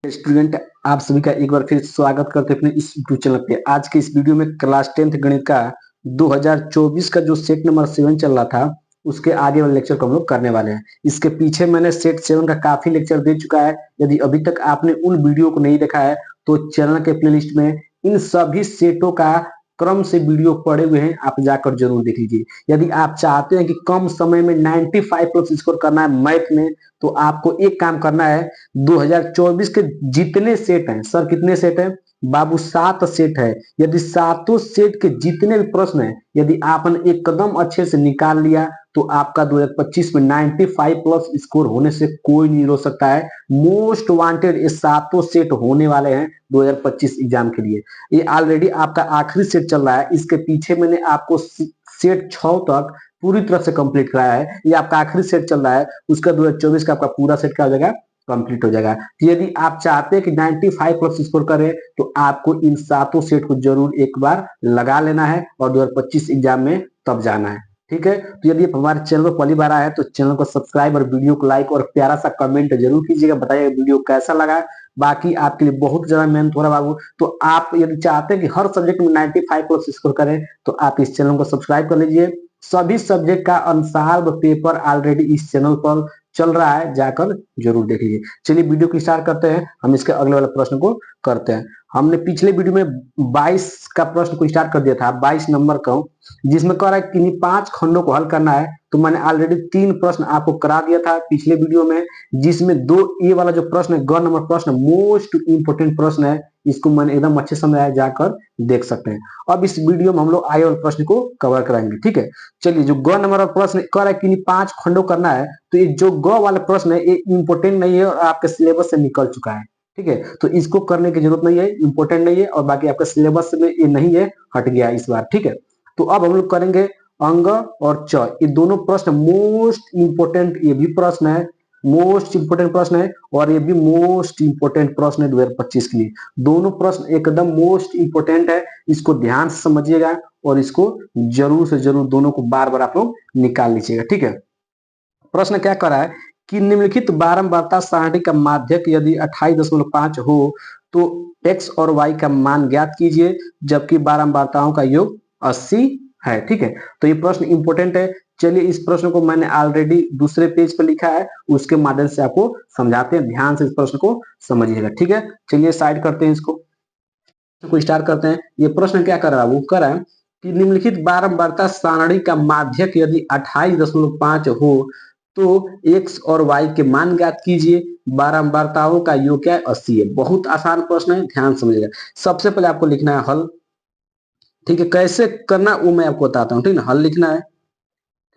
Student, आप सभी का एक बार फिर स्वागत करते हैं अपने इस यूट्यूब चैनल पे। आज के इस वीडियो में क्लास 10th गणित का 2024 का जो सेट नंबर 7 चल रहा था उसके आगे वाले लेक्चर को हम लोग करने वाले हैं। इसके पीछे मैंने सेट 7 का काफी लेक्चर दे चुका है। यदि अभी तक आपने उन वीडियो को नहीं देखा है तो चैनल के प्लेलिस्ट में इन सभी सेटों का क्रम से वीडियो पड़े हुए हैं, आप जाकर जरूर देख लीजिए। यदि आप चाहते हैं कि कम समय में 95 प्लस स्कोर करना है मैथ में, तो आपको एक काम करना है। 2024 के जितने सेट हैं, सर कितने सेट हैं बाबू? 7 सेट है। यदि सातों सेट के जितने भी प्रश्न हैं, यदि आपने एक कदम अच्छे से निकाल लिया तो आपका 2025 में 95 प्लस स्कोर होने से कोई नहीं रोक सकता है। मोस्ट वांटेड ये सातों सेट होने वाले हैं 2025 एग्जाम के लिए। ये ऑलरेडी आपका आखिरी सेट चल रहा है। इसके पीछे मैंने आपको सेट 6 तक पूरी तरह से कंप्लीट कराया है। ये आपका आखिरी सेट चल रहा है, उसका 2024 का आपका पूरा सेट क्या हो जाएगा? कंप्लीट हो जाएगा। तो यदि आप चाहते हैं कि 95 प्लस स्कोर करें तो आपको इन सातों सेट को जरूर एक बार लगा लेना है और 2025 एग्जाम में तब जाना है। ठीक है, तो यदि आप हमारे चैनल पर पहली बार आए हैं तो चैनल को सब्सक्राइब और वीडियो को लाइक और प्यारा सा कमेंट जरूर कीजिएगा, बताइए वीडियो कैसा लगा। बाकी आपके लिए बहुत ज्यादा मेहनत हो रहा है बाबू, तो आप यदि चाहते हैं कि हर सब्जेक्ट में 95 प्लस स्कोर करें तो आप इस चैनल को सब्सक्राइब कर लीजिए। सभी सब्जेक्ट का अनसॉल्व पेपर ऑलरेडी इस चैनल पर चल रहा है, जाकर जरूर देख लीजिए। चलिए वीडियो को स्टार्ट करते हैं, हम इसके अगले वाले प्रश्न को करते हैं। हमने पिछले वीडियो में 22 का प्रश्न को स्टार्ट कर दिया था, 22 नंबर का, जिसमें कह रहा है कि 5 खंडों को हल करना है। तो मैंने ऑलरेडी 3 प्रश्न आपको करा दिया था पिछले वीडियो में, जिसमें 2 ए वाला जो प्रश्न है, ग नंबर प्रश्न, मोस्ट इंपोर्टेंट प्रश्न है। इसको मैंने एकदम अच्छे समझाया, जाकर देख सकते हैं। अब इस वीडियो में हम लोग आगे वाले प्रश्न को कवर कराएंगे। ठीक है, चलिए जो ग नंबर प्रश्न कह रहा है कि 5 खंडों करना है, तो ये जो ग वाला प्रश्न है ये इंपोर्टेंट नहीं है और आपके सिलेबस से निकल चुका है। ठीक है, तो इसको करने की जरूरत नहीं है, इंपोर्टेंट नहीं है और बाकी आपका सिलेबस में ये नहीं है, हट गया इस बार। ठीक है, तो अब हम लोग करेंगे अंग और च। ये दोनों प्रश्न मोस्ट इंपोर्टेंट, ये भी प्रश्न है, मोस्ट इंपोर्टेंट प्रश्न है और ये भी मोस्ट इंपोर्टेंट प्रश्न है 2025 के लिए। दोनों प्रश्न एकदम मोस्ट इंपोर्टेंट है, इसको ध्यान से समझिएगा और इसको जरूर से जरूर दोनों को बार बार आप लोग निकाल लीजिएगा। ठीक है, प्रश्न क्या कर रहा है कि निम्नलिखित बारंबारता सारणी का माध्यक यदि 28.5 हो तो x और y का मान ज्ञात कीजिए, जबकि बारंबारताओं का योग 80 है। ठीक है, तो ये प्रश्न इंपोर्टेंट है। चलिए इस प्रश्न को मैंने ऑलरेडी दूसरे पेज पर लिखा है, उसके माध्यम से आपको समझाते हैं, ध्यान से इस प्रश्न को समझिएगा। ठीक है, चलिए साइड करते हैं, इसको स्टार्ट करते हैं। ये प्रश्न क्या कर रहा है? वो कर रहा है कि निम्नलिखित बारंबारता सारणी का माध्यक यदि 28.5 हो तो x और y के मान ज्ञात कीजिए, बारंबारताओं का योग क्या है? 80 है। बहुत आसान प्रश्न है, ध्यान समझिएगा। सबसे पहले आपको लिखना है हल। ठीक है, कैसे करना वो मैं आपको बताता हूँ। ठीक है, हल लिखना है।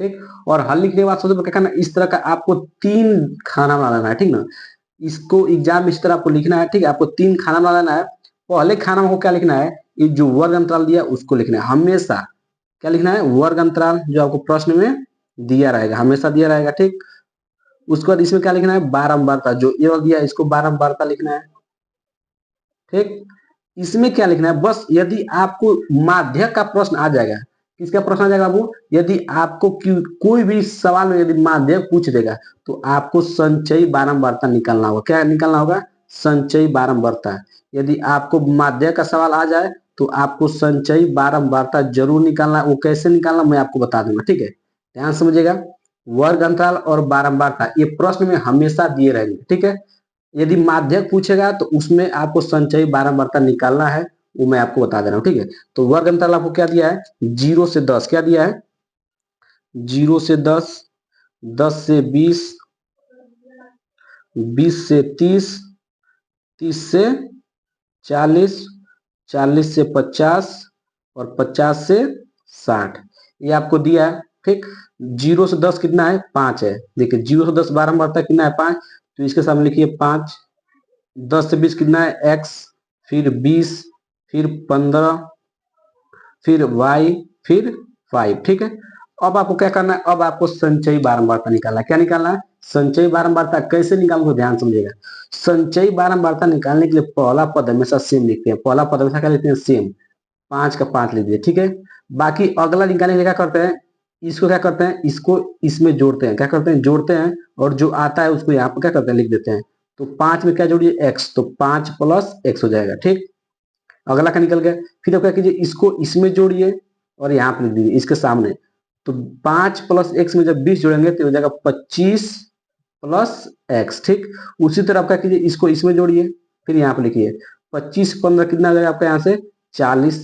ठीक, और हल लिखने के बाद सबसे पहले क्या करना है, इस तरह का आपको 3 खाना बना लेना है। ठीक ना, इसको एग्जाम इस तरह आपको लिखना है। ठीक है, आपको 3 खाना बना लेना है। पहले खाना को क्या लिखना है, ये जो वर्ग अंतराल दिया उसको लिखना है। हमेशा क्या लिखना है? वर्ग अंतराल, जो आपको प्रश्न में दिया रहेगा, हमेशा दिया रहेगा। ठीक, उसके बाद इसमें क्या लिखना है? बारंबारता, जो ये दिया इसको बारंबारता लिखना है। ठीक, इसमें क्या लिखना है? बस यदि आपको माध्यक का प्रश्न आ जाएगा, किसका प्रश्न आ जाएगा वो? यदि आपको कोई भी सवाल में यदि माध्यक पूछ देगा तो आपको संचयी बारंबारता निकालना होगा। क्या निकालना होगा? संचयी बारंबारता। यदि आपको माध्यक का सवाल आ जाए तो आपको संचयी बारंबारता जरूर निकालना। वो कैसे निकालना मैं आपको बता दूंगा। ठीक है, ध्यान समझिएगा। वर्ग अंतराल और बारंबारता ये प्रश्न में हमेशा दिए रहेंगे। ठीक है, यदि माध्यक पूछेगा तो उसमें आपको संचयी बारंबारता निकालना है, वो मैं आपको बता दे रहा हूँ। ठीक है, तो वर्ग अंतराल आपको क्या दिया है? 0 से 10। क्या दिया है? 0 से 10, 10 से 20, 20 से 30, 30 से 40, 40 से 50 और 50 से 60, ये आपको दिया है। ठीक, 0 से 10 कितना है? 5 है। देखिए 0 से 10 बारंबारता कितना है? 5, तो इसके सामने लिखिए 5। 10 से 20 कितना है? x, फिर 20, फिर 15, फिर y, फिर 5। ठीक है, अब आपको क्या करना है? अब आपको संचयी बारंबारता निकालना है। क्या निकालना है? संचयी बारंबारता। कैसे निकालना ध्यान समझिएगा। संचयी बारंबारता निकालने के लिए पहला पद हमेशा सेम लिखते हैं। पहला पद हमेशा क्या लिखते हैं? सेम। 5 का 5 लिख दिए। ठीक है, बाकी अगला निकालने के लिए क्या करते हैं? इसको क्या करते हैं? इसको इसमें जोड़ते हैं। क्या करते हैं? जोड़ते हैं, और जो आता है उसको यहाँ पर क्या करते हैं? लिख देते हैं। तो 5 में क्या जोड़िए x, तो 5 प्लस x हो जाएगा। ठीक, अगला का निकल गया। फिर अब क्या कीजिए, इसको इसमें जोड़िए और यहाँ पे लिख दीजिए इसके सामने। तो 5 प्लस x में जब 20 जोड़ेंगे तो हो जाएगा 25 प्लस x। ठीक, उसी तरह आप क्या कीजिए, इसको इसमें जोड़िए, फिर यहाँ पे लिखिए 25 15 कितना आ जाएगा आपका यहाँ से 40,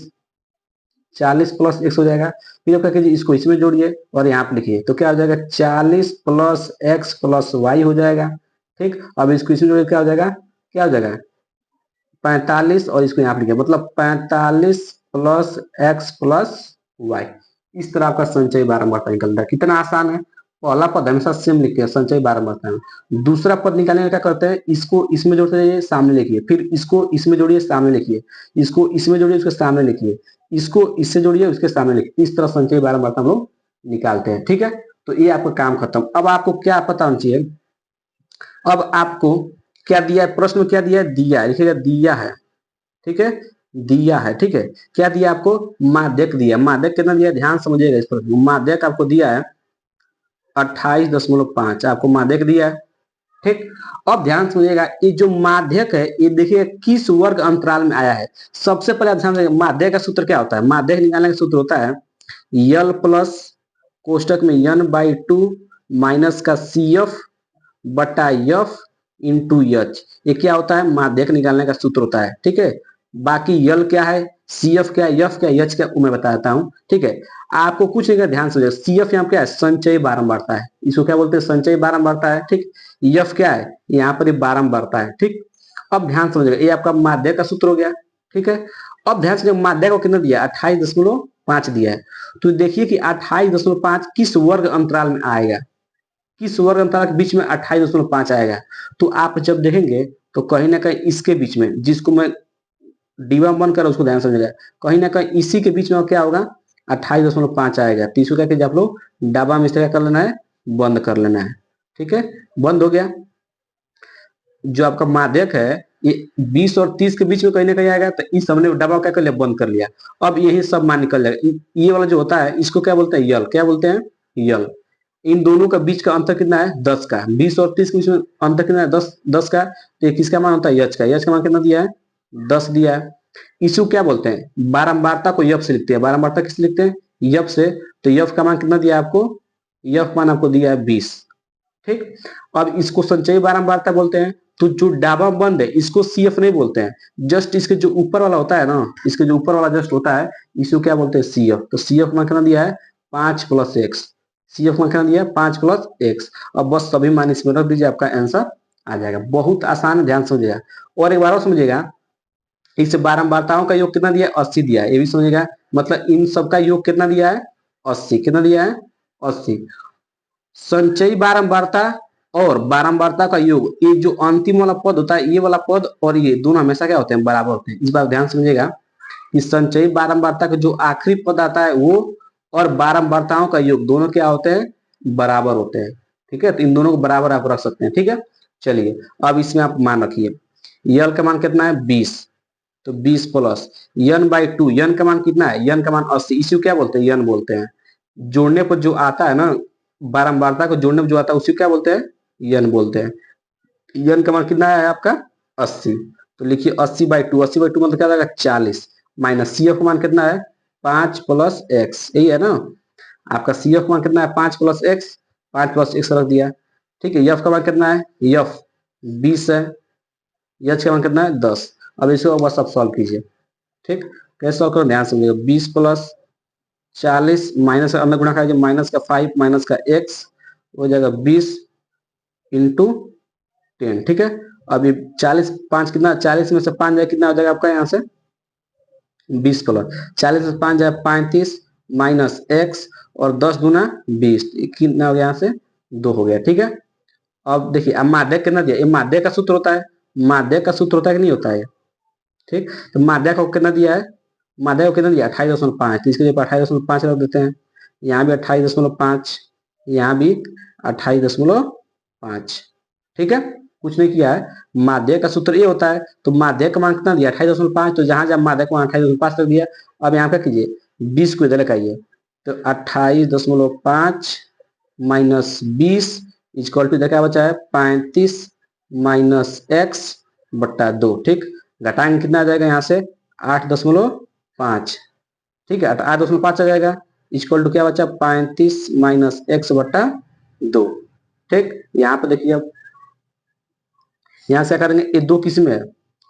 40 प्लस x हो जाएगा। फिर आप क्या कीजिए, इसको इसमें जोड़िए और यहाँ पे लिखिए, तो क्या हो जाएगा 40 प्लस x प्लस y हो जाएगा। ठीक, अब इसको इसमें जोड़िए, क्या हो जाएगा, क्या हो जाएगा 45, और इसको यहाँ पे लिखिए, मतलब 45 प्लस x प्लस y। इस तरह आपका संचयी बारंबारता निकलता है। कितना आसान है। पहला पद हमेशा सेम लिखते हैं संचयी बारंबारता में। दूसरा पद निकालने में क्या करते हैं, इसको इसमें जोड़ते जाइए, सामने लिखिए, फिर इसको इसमें जोड़िए, सामने लिखिए, इसको इसमें जोड़िए, उसके सामने लिखिए, इसको इससे जोड़िए, उसके सामने लिखिए। इस तरह संचयी बारंबारता हम लोग निकालते हैं। ठीक है, तो ये आपका काम खत्म। अब आपको क्या पता होना चाहिए, अब आपको क्या दिया है, प्रश्न में क्या दिया है, दिया है, लिखिएगा दिया है। ठीक है, दिया है। ठीक है, क्या दिया आपको, माध्यक दिया। माध्यक कितना दिया, ध्यान समझिएगा इस पर। माध्यक आपको दिया है 28.5 आपको माध्यक दिया है। ठीक, अब ध्यान समझिएगा, ये जो माध्यक है ये देखिए किस वर्ग अंतराल में आया है। सबसे पहले ध्यान समझिएगा, माध्यक का सूत्र क्या होता है, माध्यक निकालने का सूत्र होता है यल प्लस कोष्टक में n/2 माइनस का CF बटा F इंटू एच। ये क्या होता है, माध्यक निकालने का सूत्र होता है। ठीक है, बाकी यल क्या है, CF क्या है, F क्या है, H क्या है, मैं बताता हूँ। ठीक है, आपको कुछ नहीं, ध्यान से CF यहाँ क्या है, संचयी बारंबारता है, इसको क्या बोलते हैं, संचयी बारंबारता है। ठीक, F क्या है, यहाँ पर बारंबारता है। ठीक, अब ध्यान समझिएगा, ये आपका माध्यक का सूत्र हो गया। ठीक है, अब ध्यान से माध्यक को कितना दिया, 28.5 दिया है। तो देखिए कि 28.5 किस वर्ग अंतराल में आएगा, किस वर्ग अंतराल के बीच में 28.5 आएगा। तो आप जब देखेंगे तो कहीं ना कहीं इसके बीच में, जिसको मैं डिवा बंद कर उसको ध्यान समझिएगा, कहीं ना कहीं इसी के बीच में क्या होगा, 28.5 आएगा। तो इसको क्या कीजिए आप लोग, डब्बा में इस तरह कर लेना है, बंद कर लेना है। ठीक है, बंद हो गया। जो आपका माध्यक है ये 20 और 30 के बीच में कहीं ना कहीं आएगा, तो इस हमने डब्बा क्या कर लिया, बंद कर लिया। अब यही सब मान निकल जाएगा। ये वाला जो होता है इसको क्या बोलते हैं, यल। क्या बोलते हैं, यल। इन दोनों का बीच का अंतर कितना है, 10 का। 20 और 30 के बीच में अंतर कितना है, 10 का। तो ये किसका मान होता है, यच का। यच का मान कितना दिया है, 10 दिया है। इसको क्या बोलते हैं, बारंबारता को यफ से लिखते हैं। बारंबारता किससे लिखते हैं, यफ से। तो यफ का मान कितना दिया है आपको, यफ मान आपको दिया है 20। ठीक, अब इसको संचयी बारंबारता बोलते हैं। तो जो डाबा बंद है इसको CF नहीं बोलते हैं, जस्ट इसके जो ऊपर वाला होता है ना, इसके जो ऊपर वाला जस्ट होता है, इसको क्या बोलते हैं, CF। तो CF मान कितना दिया है, 5 प्लस x। CF मान कितना दिया है, 5 प्लस x। अब बस सभी मान इसमें रख दीजिए, आपका आंसर आ जाएगा। बहुत आसान है, ध्यान समझिएगा। और एक बार और समझिएगा, इस बारंबारताओं का योग कितना दिया है, 80 दिया है, ये भी समझिएगा। मतलब इन सबका योग कितना दिया है, 80। कितना दिया है, 80। संचयी बारंबारता और बारंबारता का योग, ये जो अंतिम वाला पद होता है, ये वाला पद और ये दोनों हमेशा क्या होते हैं, बराबर होते हैं। इस बार ध्यान समझिएगा कि संचयी बारंबारता का जो आखिरी पद आता है वो और बारंबारताओं का योग दोनों क्या होते हैं, बराबर होते हैं। ठीक है, तो इन दोनों को बराबर आप रख सकते हैं। ठीक है, चलिए अब इसमें आप मान रखिए, यल का मान कितना है, 20। तो 20 प्लस n/2, n का मान कितना है, n का मान 80। इसी को क्या बोलते हैं, n बोलते हैं। जोड़ने पर जो आता है ना, बारंबारता को जोड़ने पर जो आता है उसी को क्या बोलते हैं, n बोलते हैं। n का मान कितना है आपका, 80। तो लिखिए 80/2, 80/2 मतलब क्या आएगा, 40। माइनस CF का मान कितना है, 5 प्लस x, यही है ना आपका। CF का मान कितना है, 5 प्लस x, 5 प्लस x रख दिया। ठीक है, F का मान कितना है, F 20 है, H का मान कितना है, 10। अब इसको बस आप सॉल्व कीजिए। ठीक, कैसे सॉल्व करो, ध्यान समझिएगा। 20 प्लस 40 माइनस अंदर गुणा करेंगे, माइनस का 5 माइनस का x हो जाएगा 20 इंटू 10। ठीक है, अभी 40 5 कितना, 40 में से 5 जाए कितना हो जाएगा आपका यहाँ से, 20 प्लस 40 में 5 जाए 35 माइनस x और 10 दूना 20, कितना हो गया यहाँ से, 2 हो गया। ठीक है, अब देखिए अब माध्यक कितना दिया, ये माध्यक का सूत्र होता है। माध्यक का सूत्र होता है कि नहीं होता है। ठीक, तो माध्यक को कितना दिया है, माध्यक को कितना दिया, 28.5। तो इसके लिए 28.5 रख देते हैं। यहाँ भी 28.5, यहाँ भी 28.5। ठीक है, कुछ नहीं किया है। माध्यक का सूत्र ये होता है। तो माध्यक का मान कितना दिया, 28.5। तो जहां जहां माध्यक मान 28.5 रख दिया। अब यहाँ क्या कीजिए, 20 को इधर लगाइए। तो 28.5 माइनस 20 इक्वल टू इधर क्या बचा है, 35 -x/2। ठीक, घटाएंगे कितना आ जाएगा यहाँ से 8.5। ठीक है, 8.5 आ जाएगा, इक्वल टू क्या बचा 35 - x/2। ठीक, यहाँ पे देखिए अब यहाँ से करेंगे, ये दो किस में है,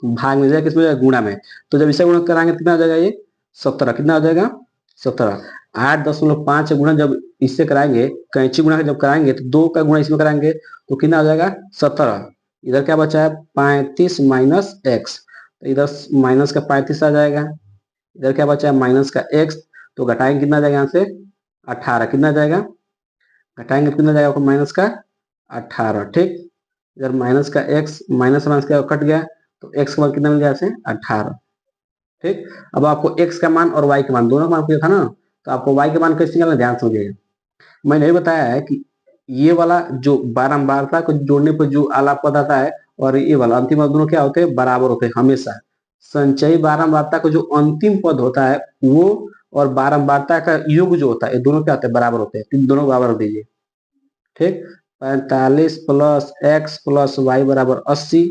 भाग में जाएगा, किस में जाएगा, गुणा में। तो जब इसे गुणा कराएंगे कितना आ जाएगा, ये 17। कितना आ जाएगा 17। 8.5 गुणा जब इससे कराएंगे, कैंची गुणा जब कराएंगे तो 2 का गुणा इसमें कराएंगे तो कितना आ जाएगा 17। इधर क्या बचा है 35 - x, तो इधर माइनस का 35 आ जाएगा, इधर क्या बचा है माइनस का x, तो घटाएंगे कितना आ जाएगा यहाँ से 18। कितना आ जाएगा, घटाएंगे तो कितना जाएगा माइनस का 18। ठीक, इधर माइनस का x, माइनस माइनस का कट गया, तो x का मान कितना मिल गया ऐसे 18। ठीक, अब आपको x का मान और y का मान दोनों का मान पूछा था ना, तो आपको y का मान कैसे निकालना, ध्यान समझिएगा। मैंने ये बताया है कि ये वाला जो बारंबारता को जोड़ने पर जो आला पद आता है और ये वाला अंतिम पद, दोनों क्या होते हैं, बराबर होते हैं हमेशा। संचयी बारंबारता को जो अंतिम पद होता है वो और बारंबारता का योग जो होता है, ये दोनों क्या होते हैं, बराबर होते हैं। तो दोनों बराबर दीजिए। ठीक, 45 + x + y = 80।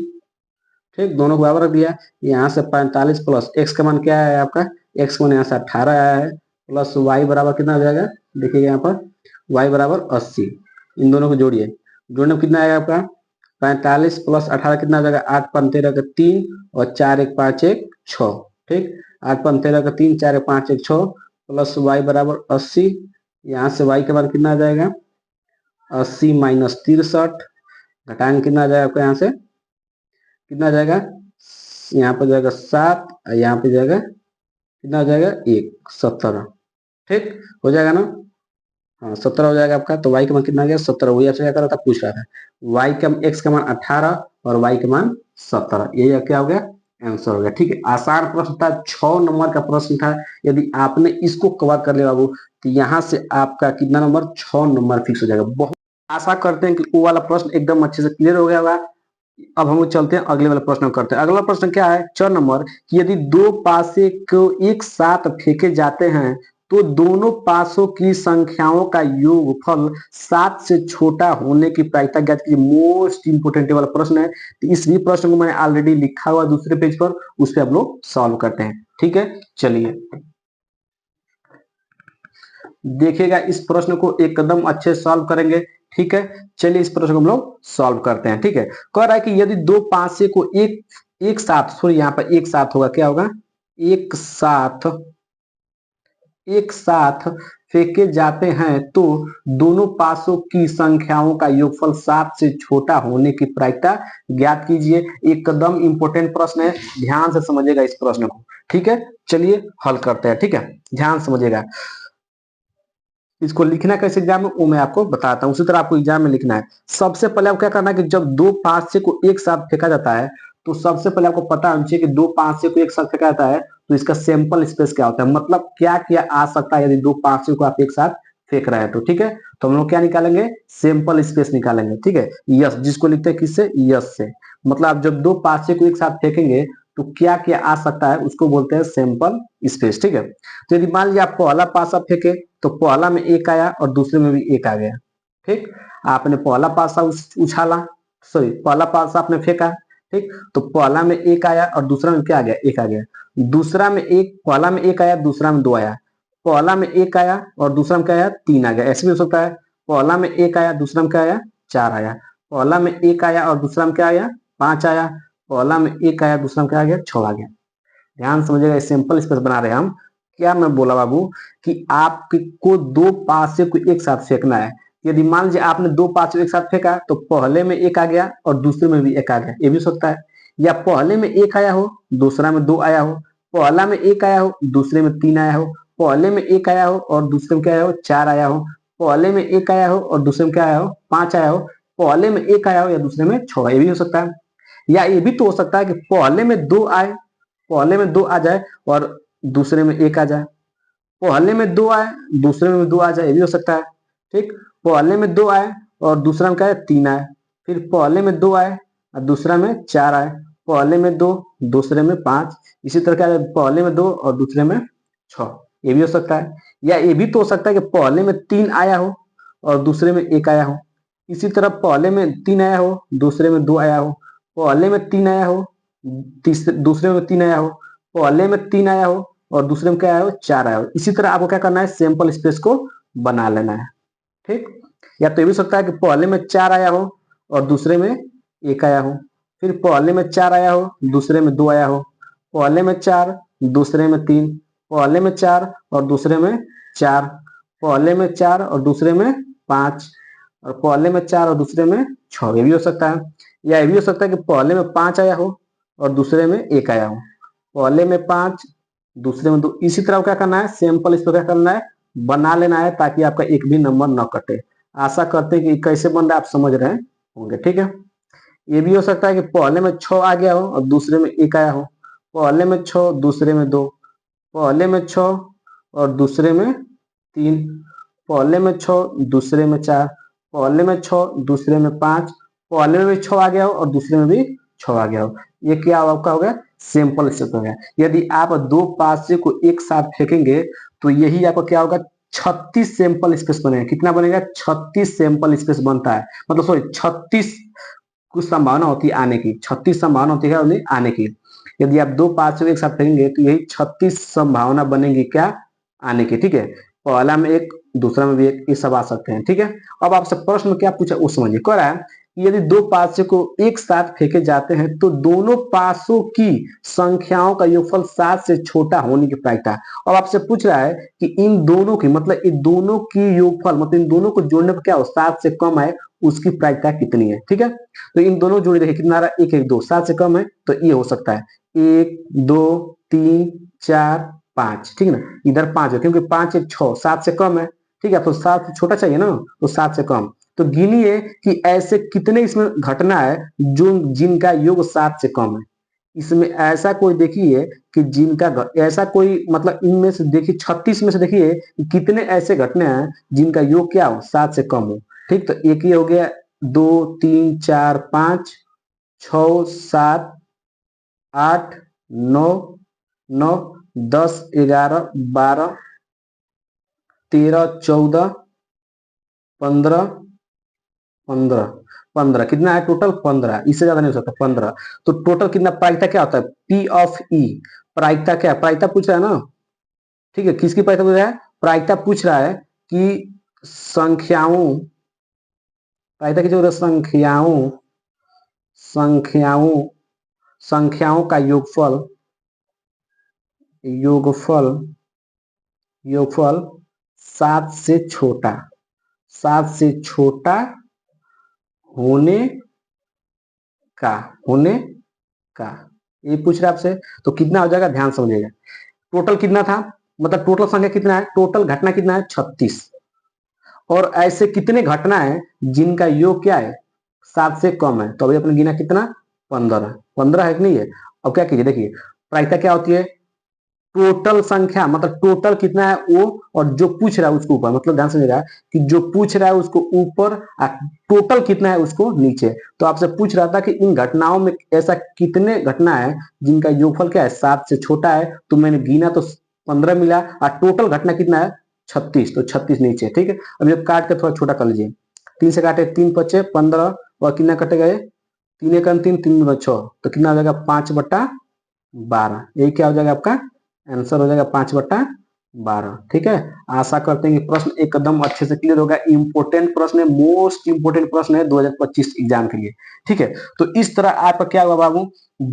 ठीक, दोनों को बराबर रख दिया। यहाँ से 45 प्लस x का मान क्या है आपका, x का मान यहाँ से 18 आया है, प्लस y बराबर कितना हो जाएगा, देखिएगा यहाँ पर y बराबर 80। इन दोनों को जोड़िए, जोड़ने में कितना आएगा आपका 45 + 18 कितना आ जाएगा, 8 × 5 = 3 और 4 × 1 = 5 = 6। ठीक, 8 × 5 = 3, 4 × 5 = 6, प्लस y बराबर 80। यहाँ से y के मान कितना आ जाएगा 80 - 63, घटाएंगे कितना आ जाएगा आपका, यहाँ से कितना आ जाएगा, यहाँ पर जाएगा 7, यहाँ पे जाएगा कितना हो जाएगा 1, 17। ठीक, हो जाएगा ना, हाँ 17 हो जाएगा आपका। तो y का मान कितना आ गया 17, वही आपसे क्या कर रहा था, पूछ रहा था। y का x का मान 18 और y का मान 17, यही क्या हो गया, आंसर हो गया। ठीक है, आसान प्रश्न था, 6 नंबर का प्रश्न था। यदि आपने इसको कवर कर लिया बाबू, तो यहाँ से आपका कितना नंबर, 6 नंबर फिक्स हो जाएगा। बहुत आशा करते हैं कि वो वाला प्रश्न एकदम अच्छे से क्लियर हो गया होगा। अब हम चलते हैं अगले वाला प्रश्न करते हैं। अगला प्रश्न क्या है 4 नंबर, कि यदि दो पासे को एक साथ फेंके जाते हैं तो दोनों पासों की संख्याओं का योगफल 7 से छोटा होने की प्रायिकता ज्ञात कीजिए। मोस्ट इंपोर्टेंट वाला प्रश्न है। तो इस भी प्रश्न को मैंने ऑलरेडी लिखा हुआ दूसरे पेज पर, उस पर हम लोग सॉल्व करते हैं। ठीक है, चलिए देखिएगा, इस प्रश्न को एकदम अच्छे सॉल्व करेंगे। ठीक है, चलिए इस प्रश्न को हम लोग सॉल्व करते हैं। ठीक है, कह रहा है कि यदि दो पासे को एक साथ, सॉरी यहाँ पर एक साथ होगा, क्या होगा, एक साथ फेंके जाते हैं तो दोनों पासों की संख्याओं का योगफल 7 से छोटा होने की प्रायिकता ज्ञात कीजिए। एकदम इंपॉर्टेंट प्रश्न है, ध्यान से समझिएगा इस प्रश्न को। ठीक है, चलिए हल करते हैं। ठीक है, ध्यान समझिएगा। इसको लिखना कैसे एग्जाम में, वो मैं आपको बताता हूँ, उसी तरह आपको एग्जाम में लिखना है। सबसे पहले आपको क्या करना है कि जब दो पासे को एक साथ फेंका जाता है, तो सबसे पहले आपको पता होना चाहिए कि दो पासे को एक साथ फेंका जाता है तो इसका सैंपल स्पेस क्या होता है, मतलब क्या क्या आ सकता है यदि दो पासे को आप एक साथ फेंक रहे हैं तो। ठीक है, तो हम लोग क्या निकालेंगे, सैंपल स्पेस निकालेंगे। ठीक है, यस, जिसको लिखते हैं किससे, यस से। मतलब आप जब दो पासे को एक साथ फेंकेंगे तो क्या क्या आ सकता है उसको बोलते हैं सैंपल स्पेस। ठीक है, तो यदि मान लिया आप पहला पासा फेंके तो पहला में एक आया और दूसरे में भी एक आ गया। ठीक, आपने पहला पासा उछाला, सॉरी पहला पासा आपने फेंका। ठीक, तो पहला में एक आया और दूसरा में क्या आ गया, एक आ गया। दूसरा में एक, पहला में एक आया, दूसरा में दो आया। पहला में एक आया और दूसरा में क्या आया, तीन आ गया। ऐसे भी हो सकता है, पहला में एक आया, दूसरा में क्या आया, चार आया। पहला में एक आया और दूसरा में क्या आया, पांच आया। पहला में एक आया, दूसरा में क्या आ गया, छह आ गया। ध्यान समझिएगा, सिंपल स्पेस बना रहे हैं हम। क्या मैं बोला बाबू, कि आपको दो पासे को एक साथ फेंकना है। यदि मान लीजिए आपने दो पासे को एक साथ फेंका तो पहले में एक आ गया और दूसरे में भी एक आ गया, ये भी सकता है। या पहले में एक आया हो, दूसरा में दो आया हो। पहला में एक आया हो, दूसरे में तीन आया हो। पहले में एक आया हो और दूसरे में क्या आया हो, चार आया हो। पहले में एक आया हो और दूसरे में क्या आया हो, पांच आया हो। पहले में एक आया हो या दूसरे में छह, ये भी हो सकता है। या ये भी तो हो सकता है कि पहले में दो आए, पहले में दो आ जाए और दूसरे में एक आ जाए। पहले में दो आए, दूसरे में दो आ जाए, ये भी हो सकता है। ठीक, पहले में दो आए और दूसरा में क्या है, तीन आए। फिर पहले में दो आए और दूसरा में चार आए। पहले में दो, दूसरे में पांच। इसी तरह क्या है, पहले में दो और दूसरे में छह, ये भी हो सकता है। या ये भी तो हो सकता है कि पहले में तीन आया हो और दूसरे में एक आया हो। इसी तरह पहले में 3 आया हो, दूसरे में 2 आया हो, पहले में 3 आया हो, दूसरे में 3 आया हो, पहले में 3 आया हो और दूसरे में क्या आया हो, 4 आया हो। इसी तरह आपको क्या करना है, सैंपल स्पेस को बना लेना है। ठीक, या तो ये भी हो सकता है कि पहले में 4 आया हो और दूसरे में 1 आया हो, फिर पहले में 4 आया हो, दूसरे में 2 आया हो, पहले में 4, दूसरे में 3, पहले में 4 और दूसरे में 4, पहले में 4 और दूसरे में 5 और पहले में 4 और दूसरे में 6। ये भी हो सकता है। या ये भी हो सकता है कि पहले में 5 आया हो और दूसरे में 1 आया हो, पहले में 5, दूसरे में 2। इसी तरह क्या करना है, सैंपल इसको क्या करना है, बना लेना है, ताकि आपका एक भी नंबर न कटे। आशा करते हैं कि कैसे बन रहा है आप समझ रहे होंगे। ठीक है, ये भी हो सकता है कि पहले में 6 आ गया हो और दूसरे में 1 आया हो, पहले में 6, दूसरे में 2, पहले में 6 और दूसरे में 3, पहले में 6, दूसरे में 4, पहले में 6, दूसरे में 5, पहले में भी 6 आ गया हो और दूसरे में भी 6 आ गया हो। ये क्या आपका हो गया, सिंपल स्टेप हो गया। यदि आप दो पासे को एक साथ फेंकेंगे तो यही आपका क्या होगा, 36 सैंपल स्पेस बनेगा। कितना बनेगा, 36 सैंपल स्पेस बनता है, मतलब सॉरी 36 कुछ संभावना होती है आने की, 36 संभावना होती है आने की। यदि आप दो पास को एक साथ फेंकेंगे तो यही 36 संभावना बनेगी क्या, आने की। ठीक है, पहला में एक, दूसरा में भी एक, ये सब आ सकते हैं। ठीक है, अब आपसे प्रश्न क्या पूछा वो समझिए। कह रहा है कि यदि दो पासे को एक साथ फेंके जाते हैं तो दोनों पासों की संख्याओं का योगफल 7 से छोटा होने की प्रायिकता। अब आपसे पूछ रहा है कि इन दोनों की मतलब इन दोनों की योगफल मतलब इन दोनों को जोड़ने पर क्या हो, 7 से कम है, उसकी प्रायिकता कितनी है। ठीक है, तो इन दोनों जोड़ी देखिए कितना आ रहा है, 1 1 2, 7 से कम है तो ये हो सकता है 1 2 3 4 5। ठीक है ना, इधर 5 है क्योंकि 5 1 6, 7 से कम है। ठीक है, तो 7 से छोटा चाहिए ना, तो 7 से कम। तो गिनिए कि ऐसे कितने इसमें घटना है जो जिनका योग 7 से कम है। इसमें ऐसा कोई देखिए कि जिनका ऐसा कोई मतलब इनमें से देखिए 36 में से देखिए कितने ऐसे घटना है जिनका योग क्या हो, 7 से कम हो। ठीक, तो एक ये हो गया, 2 3 4 5 6 7 8 9 9 10 11 12 13 14 15 15 15 कितना है टोटल, 15, इससे ज्यादा नहीं हो सकता, 15। तो टोटल कितना, प्रायिकता क्या होता है, पी ऑफ ई। प्रायिकता क्या, प्रायिकता पूछ रहा है ना। ठीक है, किसकी प्रायिकता पूछ रहा है, प्रायिकता पूछ रहा है कि संख्याओं, प्रायिकता की जो संख्याओं संख्याओं संख्याओं का योगफल योगफल योगफल 7 से छोटा, 7 से छोटा होने का, होने का, ये पूछ रहा है आपसे। तो कितना हो जाएगा, ध्यान समझिएगा। टोटल कितना था, मतलब टोटल संख्या कितना है, टोटल घटना कितना है, 36। और ऐसे कितने घटना है जिनका योग क्या है, 7 से कम है। तो अभी अपने गिना कितना, 15, 15 है कि नहीं है। अब क्या कीजिए, देखिए प्रायिकता क्या होती है, टोटल संख्या मतलब टोटल कितना है वो, और जो पूछ रहा है उसको ऊपर, मतलब ध्यान समझिएगा कि जो पूछ रहा है उसको ऊपर, टोटल कितना है उसको नीचे। तो आपसे पूछ रहा था कि इन घटनाओं में ऐसा कितने घटना है जिनका योगफल क्या है, 7 से छोटा है। तो मैंने गिना तो 15 मिला, और टोटल घटना कितना है, 36, तो 36 नीचे। ठीक है, अब ये काट के थोड़ा छोटा कर लीजिए, 3 से काटे 3 बचे 15, और कितना कटेगा ये, 3 1 3 3 2 6, तो कितना हो जाएगा, 5/12। यही क्या हो जाएगा आपका आंसर, हो जाएगा 5/12। ठीक है, आशा करते हैं कि प्रश्न एकदम अच्छे से क्लियर होगा। इंपोर्टेंट प्रश्न है, मोस्ट इंपोर्टेंट प्रश्न है 2025 एग्जाम के लिए। ठीक है, तो इस तरह आपका क्या हुआ बाबू,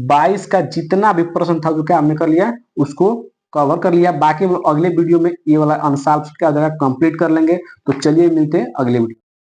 22 का जितना भी प्रश्न था जो क्या हमने कर लिया, उसको कवर कर लिया। बाकी हम अगले वीडियो में ये वाला अनसॉल्व क्या हो जाएगा, कंप्लीट कर लेंगे। तो चलिए मिलते हैं अगले वीडियो।